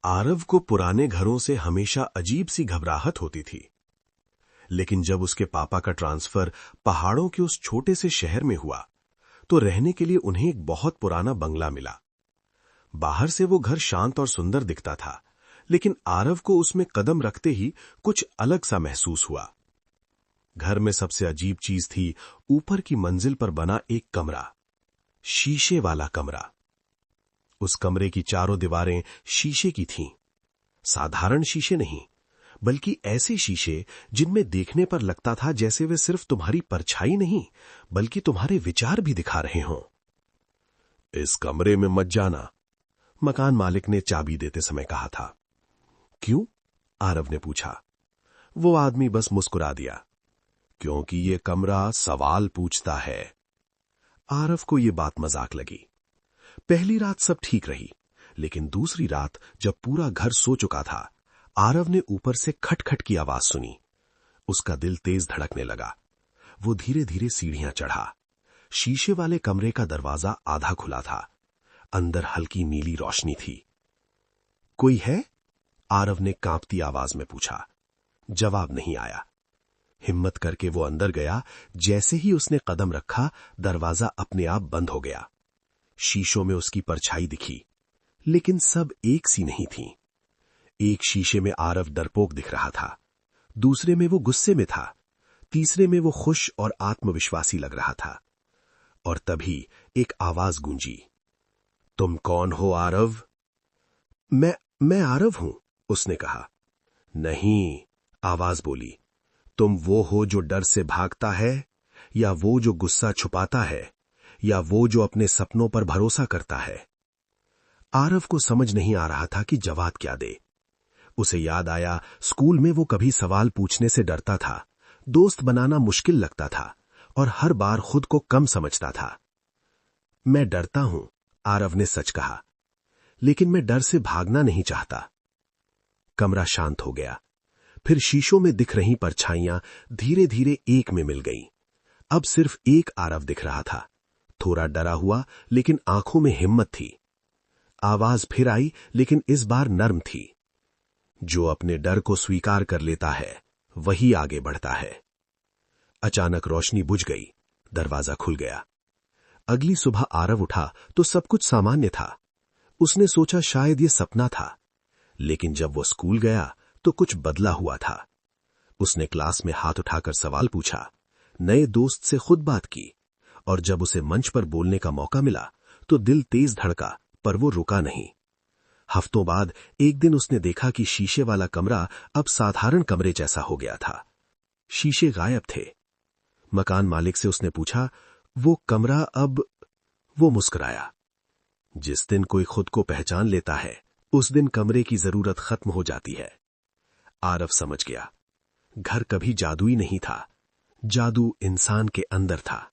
आरव को पुराने घरों से हमेशा अजीब सी घबराहट होती थी, लेकिन जब उसके पापा का ट्रांसफर पहाड़ों के उस छोटे से शहर में हुआ तो रहने के लिए उन्हें एक बहुत पुराना बंगला मिला। बाहर से वो घर शांत और सुंदर दिखता था, लेकिन आरव को उसमें कदम रखते ही कुछ अलग सा महसूस हुआ। घर में सबसे अजीब चीज थी ऊपर की मंजिल पर बना एक कमरा, शीशे वाला कमरा। उस कमरे की चारों दीवारें शीशे की थीं। साधारण शीशे नहीं, बल्कि ऐसे शीशे जिनमें देखने पर लगता था जैसे वे सिर्फ तुम्हारी परछाई नहीं, बल्कि तुम्हारे विचार भी दिखा रहे हों। इस कमरे में मत जाना, मकान मालिक ने चाबी देते समय कहा था। क्यों? आरव ने पूछा। वो आदमी बस मुस्कुरा दिया। क्योंकि ये कमरा सवाल पूछता है। आरव को ये बात मजाक लगी। पहली रात सब ठीक रही, लेकिन दूसरी रात जब पूरा घर सो चुका था, आरव ने ऊपर से खटखट की आवाज सुनी। उसका दिल तेज धड़कने लगा। वो धीरे धीरे सीढ़ियां चढ़ा। शीशे वाले कमरे का दरवाजा आधा खुला था। अंदर हल्की नीली रोशनी थी। कोई है? आरव ने कांपती आवाज में पूछा। जवाब नहीं आया। हिम्मत करके वो अंदर गया। जैसे ही उसने कदम रखा, दरवाजा अपने आप बंद हो गया। शीशों में उसकी परछाई दिखी, लेकिन सब एक सी नहीं थी। एक शीशे में आरव डरपोक दिख रहा था, दूसरे में वो गुस्से में था, तीसरे में वो खुश और आत्मविश्वासी लग रहा था। और तभी एक आवाज गूंजी। तुम कौन हो आरव? मैं आरव हूं, उसने कहा। नहीं, आवाज बोली। तुम वो हो जो डर से भागता है, या वो जो गुस्सा छुपाता है, या वो जो अपने सपनों पर भरोसा करता है? आरव को समझ नहीं आ रहा था कि जवाब क्या दे। उसे याद आया, स्कूल में वो कभी सवाल पूछने से डरता था, दोस्त बनाना मुश्किल लगता था और हर बार खुद को कम समझता था। मैं डरता हूं, आरव ने सच कहा, लेकिन मैं डर से भागना नहीं चाहता। कमरा शांत हो गया। फिर शीशों में दिख रही परछाइयां धीरे धीरे एक में मिल गईं। अब सिर्फ एक आरव दिख रहा था, थोड़ा डरा हुआ, लेकिन आंखों में हिम्मत थी। आवाज फिर आई, लेकिन इस बार नर्म थी। जो अपने डर को स्वीकार कर लेता है, वही आगे बढ़ता है। अचानक रोशनी बुझ गई। दरवाजा खुल गया। अगली सुबह आरव उठा तो सब कुछ सामान्य था। उसने सोचा शायद ये सपना था, लेकिन जब वो स्कूल गया तो कुछ बदला हुआ था। उसने क्लास में हाथ उठाकर सवाल पूछा, नए दोस्त से खुद बात की, और जब उसे मंच पर बोलने का मौका मिला तो दिल तेज धड़का, पर वो रुका नहीं। हफ्तों बाद एक दिन उसने देखा कि शीशे वाला कमरा अब साधारण कमरे जैसा हो गया था। शीशे गायब थे। मकान मालिक से उसने पूछा, वो कमरा अब? वो मुस्कुराया। जिस दिन कोई खुद को पहचान लेता है, उस दिन कमरे की जरूरत खत्म हो जाती है। आरव समझ गया, घर कभी जादुई नहीं था, जादू इंसान के अंदर था।